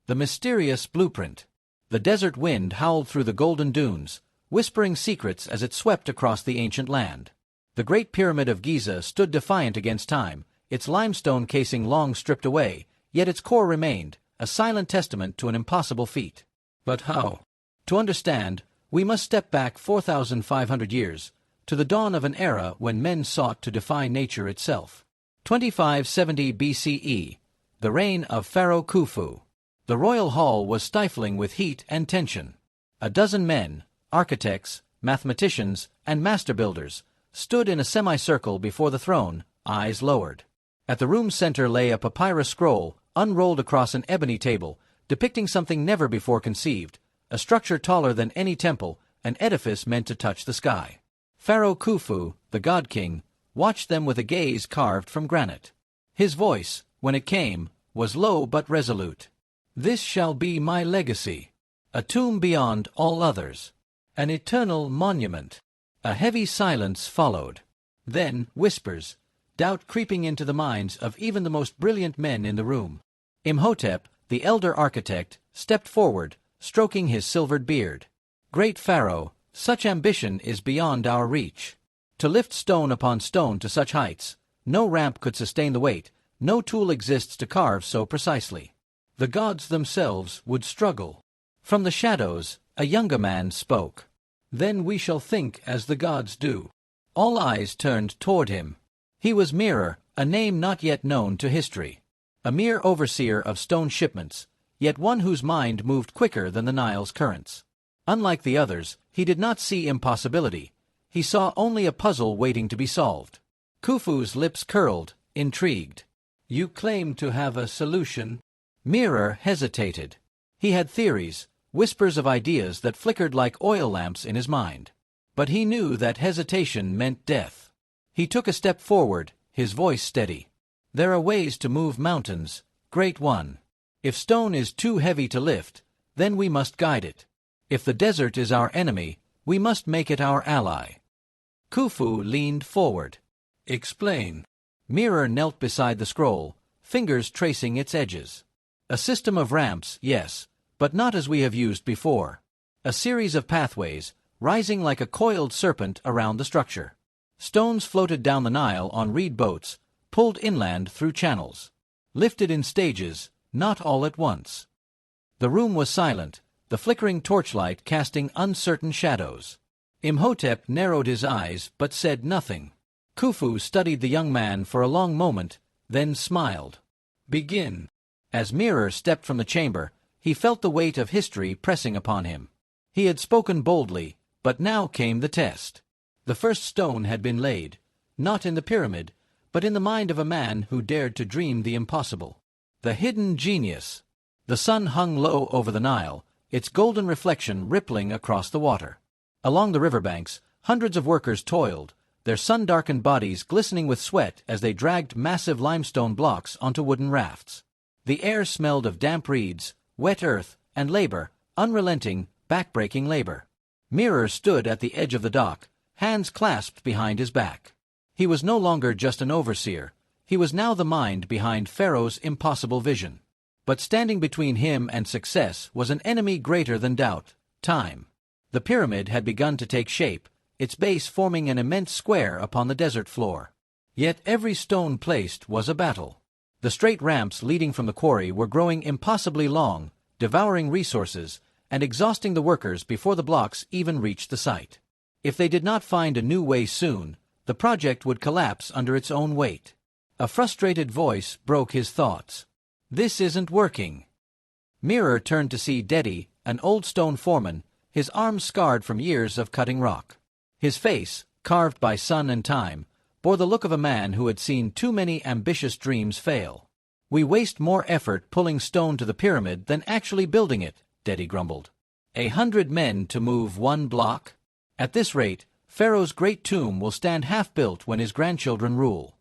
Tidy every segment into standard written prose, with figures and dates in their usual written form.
The mysterious blueprint. The desert wind howled through the golden dunes, whispering secrets as it swept across the ancient land. The Great Pyramid of Giza stood defiant against time, its limestone casing long stripped away, yet its core remained, a silent testament to an impossible feat. But how? To understand, we must step back 4,500 years, to the dawn of an era when men sought to defy nature itself. 2570 BCE, the reign of Pharaoh Khufu. The royal hall was stifling with heat and tension. A dozen men, architects, mathematicians, and master builders, stood in a semicircle before the throne, eyes lowered. At the room's center lay a papyrus scroll, unrolled across an ebony table, depicting something never before conceived, a structure taller than any temple, an edifice meant to touch the sky. Pharaoh Khufu, the god king, watched them with a gaze carved from granite. His voice, when it came, was low but resolute. "This shall be my legacy. A tomb beyond all others. An eternal monument." A heavy silence followed. Then, whispers, doubt creeping into the minds of even the most brilliant men in the room. Imhotep, the elder architect, stepped forward, stroking his silvered beard. "Great Pharaoh, such ambition is beyond our reach. To lift stone upon stone to such heights, no ramp could sustain the weight, no tool exists to carve so precisely. The gods themselves would struggle." From the shadows, a younger man spoke. "Then we shall think as the gods do." All eyes turned toward him. He was Mirror, a name not yet known to history. A mere overseer of stone shipments, yet one whose mind moved quicker than the Nile's currents. Unlike the others, he did not see impossibility. He saw only a puzzle waiting to be solved. Khufu's lips curled, intrigued. "You claim to have a solution?" Mirror hesitated. He had theories, whispers of ideas that flickered like oil lamps in his mind. But he knew that hesitation meant death. He took a step forward, his voice steady. "There are ways to move mountains, Great One. If stone is too heavy to lift, then we must guide it. If the desert is our enemy, we must make it our ally." Khufu leaned forward. "Explain." Mirror knelt beside the scroll, fingers tracing its edges. "A system of ramps, yes, but not as we have used before. A series of pathways, rising like a coiled serpent around the structure. Stones floated down the Nile on reed boats, pulled inland through channels. Lifted in stages, not all at once." The room was silent, the flickering torchlight casting uncertain shadows. Imhotep narrowed his eyes but said nothing. Khufu studied the young man for a long moment, then smiled. "Begin." As Mirror stepped from the chamber, he felt the weight of history pressing upon him. He had spoken boldly, but now came the test. The first stone had been laid, not in the pyramid, but in the mind of a man who dared to dream the impossible. The hidden genius. The sun hung low over the Nile, its golden reflection rippling across the water. Along the riverbanks, hundreds of workers toiled, their sun-darkened bodies glistening with sweat as they dragged massive limestone blocks onto wooden rafts. The air smelled of damp reeds, wet earth, and labor, unrelenting, back-breaking labor. Mirror stood at the edge of the dock, hands clasped behind his back. He was no longer just an overseer. He was now the mind behind Pharaoh's impossible vision. But standing between him and success was an enemy greater than doubt, time. The pyramid had begun to take shape, its base forming an immense square upon the desert floor. Yet every stone placed was a battle. The straight ramps leading from the quarry were growing impossibly long, devouring resources, and exhausting the workers before the blocks even reached the site. If they did not find a new way soon, the project would collapse under its own weight. A frustrated voice broke his thoughts. "This isn't working." Mirror turned to see Dedi, an old stone foreman, his arms scarred from years of cutting rock. His face, carved by sun and time, bore the look of a man who had seen too many ambitious dreams fail. "We waste more effort pulling stone to the pyramid than actually building it," Dedi grumbled. 100 men to move one block? At this rate, Pharaoh's great tomb will stand half-built when his grandchildren rule.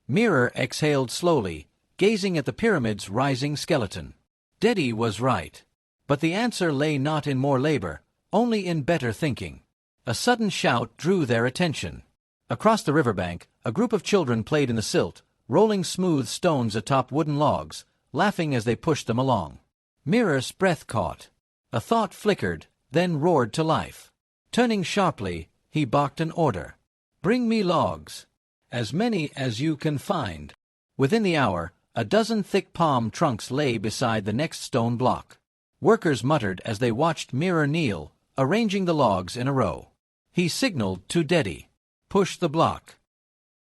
Mirror exhaled slowly, gazing at the pyramid's rising skeleton. Dedi was right. But the answer lay not in more labor, only in better thinking. A sudden shout drew their attention. Across the riverbank, a group of children played in the silt, rolling smooth stones atop wooden logs, laughing as they pushed them along. Mirror's breath caught. A thought flickered, then roared to life. Turning sharply, he barked an order. "Bring me logs. As many as you can find." Within the hour, a dozen thick palm trunks lay beside the next stone block. Workers muttered as they watched Mirror kneel, arranging the logs in a row. He signaled to Dedi. "Push the block."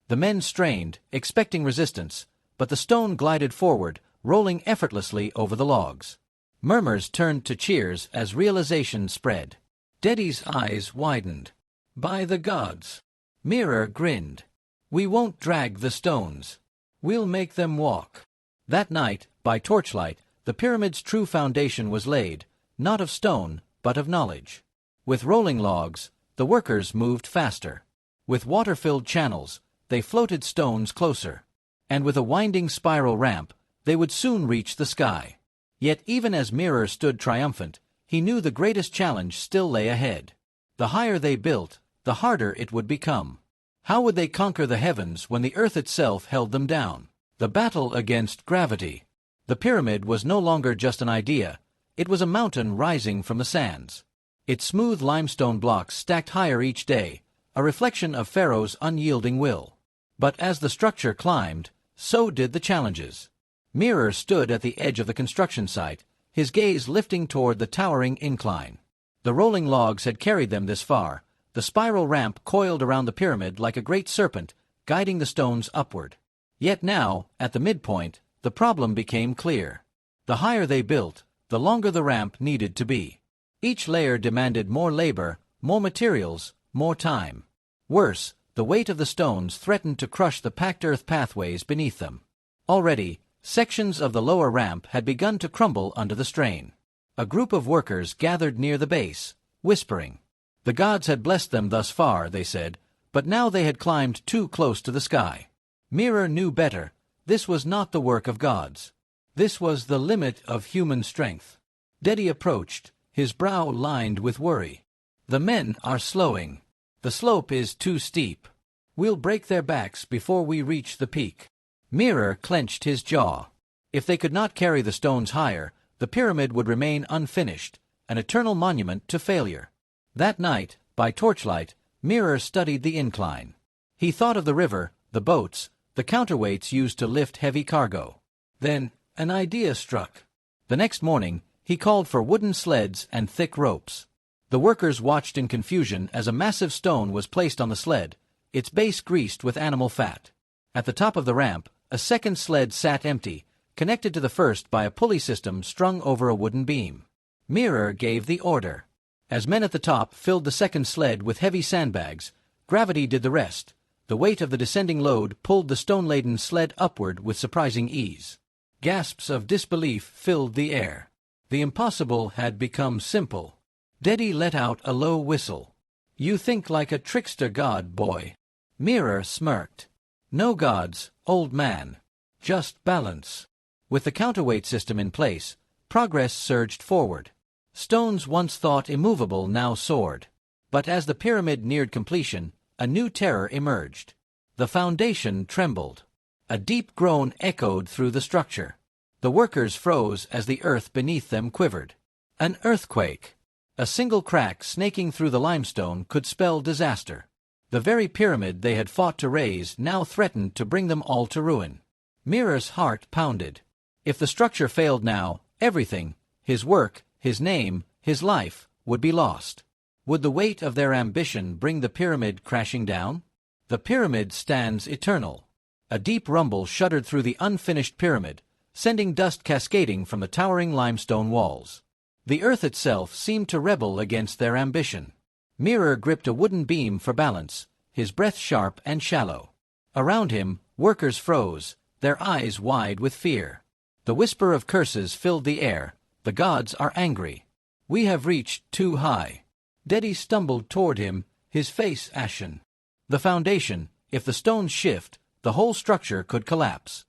The men strained, expecting resistance, but the stone glided forward, rolling effortlessly over the logs. Murmurs turned to cheers as realization spread. Dedi's eyes widened. "By the gods!" Mirror grinned. "We won't drag the stones. We'll make them walk." That night, by torchlight, the pyramid's true foundation was laid, not of stone, but of knowledge. With rolling logs, the workers moved faster. With water-filled channels, they floated stones closer. And with a winding spiral ramp, they would soon reach the sky. Yet even as Mirror stood triumphant, he knew the greatest challenge still lay ahead. The higher they built, the harder it would become. How would they conquer the heavens when the earth itself held them down? The battle against gravity. The pyramid was no longer just an idea, it was a mountain rising from the sands. Its smooth limestone blocks stacked higher each day, a reflection of Pharaoh's unyielding will. But as the structure climbed, so did the challenges. Mirror stood at the edge of the construction site, his gaze lifting toward the towering incline. The rolling logs had carried them this far, the spiral ramp coiled around the pyramid like a great serpent, guiding the stones upward. Yet now, at the midpoint, the problem became clear. The higher they built, the longer the ramp needed to be. Each layer demanded more labor, more materials, more time. Worse, the weight of the stones threatened to crush the packed earth pathways beneath them. Already, sections of the lower ramp had begun to crumble under the strain. A group of workers gathered near the base, whispering. The gods had blessed them thus far, they said, but now they had climbed too close to the sky. Mirror knew better. This was not the work of gods. This was the limit of human strength. Dedi approached, his brow lined with worry. "The men are slowing. The slope is too steep. We'll break their backs before we reach the peak." Mirror clenched his jaw. If they could not carry the stones higher, the pyramid would remain unfinished, an eternal monument to failure. That night, by torchlight, Mirror studied the incline. He thought of the river, the boats, the counterweights used to lift heavy cargo. Then, an idea struck. The next morning, he called for wooden sleds and thick ropes. The workers watched in confusion as a massive stone was placed on the sled, its base greased with animal fat. At the top of the ramp, a second sled sat empty, connected to the first by a pulley system strung over a wooden beam. Mirror gave the order. As men at the top filled the second sled with heavy sandbags, gravity did the rest. The weight of the descending load pulled the stone-laden sled upward with surprising ease. Gasps of disbelief filled the air. The impossible had become simple. Dedi let out a low whistle. "You think like a trickster god, boy." Mirror smirked. "No gods, old man. Just balance." With the counterweight system in place, progress surged forward. Stones once thought immovable now soared. But as the pyramid neared completion, a new terror emerged. The foundation trembled. A deep groan echoed through the structure. The workers froze as the earth beneath them quivered. An earthquake. A single crack snaking through the limestone could spell disaster. The very pyramid they had fought to raise now threatened to bring them all to ruin. Mirror's heart pounded. If the structure failed now, everything, his work, his name, his life, would be lost. Would the weight of their ambition bring the pyramid crashing down? The pyramid stands eternal. A deep rumble shuddered through the unfinished pyramid, sending dust cascading from the towering limestone walls. The earth itself seemed to rebel against their ambition. Mirror gripped a wooden beam for balance, his breath sharp and shallow. Around him, workers froze, their eyes wide with fear. The whisper of curses filled the air. "The gods are angry. We have reached too high." Dedi stumbled toward him, his face ashen. The foundation, if the stones shift, the whole structure could collapse.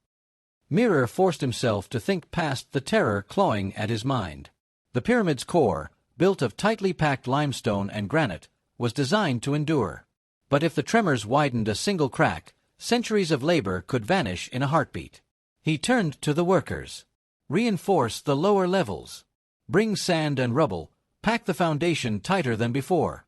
Mirror forced himself to think past the terror clawing at his mind. The pyramid's core, built of tightly packed limestone and granite, was designed to endure. But if the tremors widened a single crack, centuries of labor could vanish in a heartbeat. He turned to the workers. Reinforce the lower levels. Bring sand and rubble, pack the foundation tighter than before.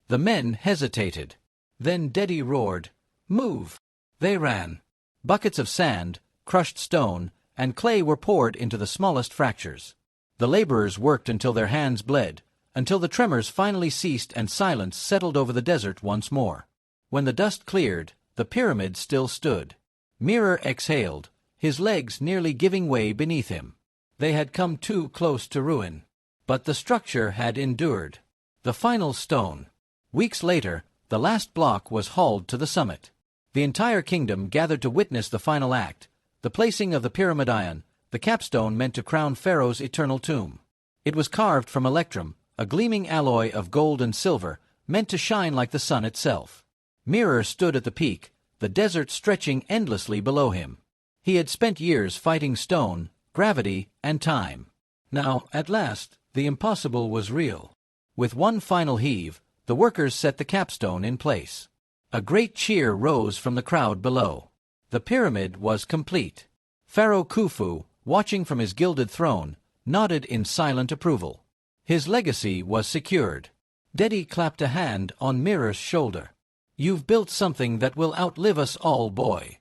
The men hesitated. Then Dedi roared, "Move!" They ran. Buckets of sand, crushed stone, and clay were poured into the smallest fractures. The laborers worked until their hands bled, until the tremors finally ceased and silence settled over the desert once more. When the dust cleared, the pyramid still stood. Mirror exhaled, his legs nearly giving way beneath him. They had come too close to ruin. But the structure had endured. The final stone. Weeks later, the last block was hauled to the summit. The entire kingdom gathered to witness the final act, the placing of the pyramidion, the capstone meant to crown Pharaoh's eternal tomb. It was carved from electrum, a gleaming alloy of gold and silver, meant to shine like the sun itself. Mirror stood at the peak, the desert stretching endlessly below him. He had spent years fighting stone, gravity, and time. Now, at last, the impossible was real. With one final heave, the workers set the capstone in place. A great cheer rose from the crowd below. The pyramid was complete. Pharaoh Khufu, watching from his gilded throne, nodded in silent approval. His legacy was secured. Dedi clapped a hand on Mirror's shoulder. "You've built something that will outlive us all, boy."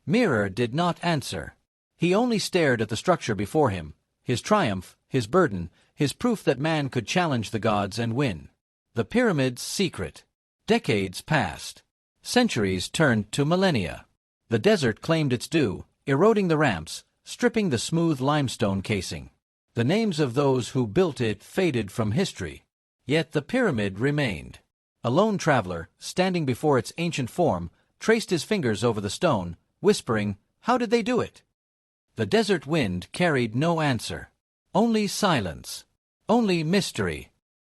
Mirror did not answer. He only stared at the structure before him, his triumph, his burden, his proof that man could challenge the gods and win. The pyramid's secret. Decades passed. Centuries turned to millennia. The desert claimed its due, eroding the ramps, stripping the smooth limestone casing. The names of those who built it faded from history. Yet the pyramid remained. A lone traveler, standing before its ancient form, traced his fingers over the stone, whispering, "How did they do it?" The desert wind carried no answer. Only silence. Only mystery.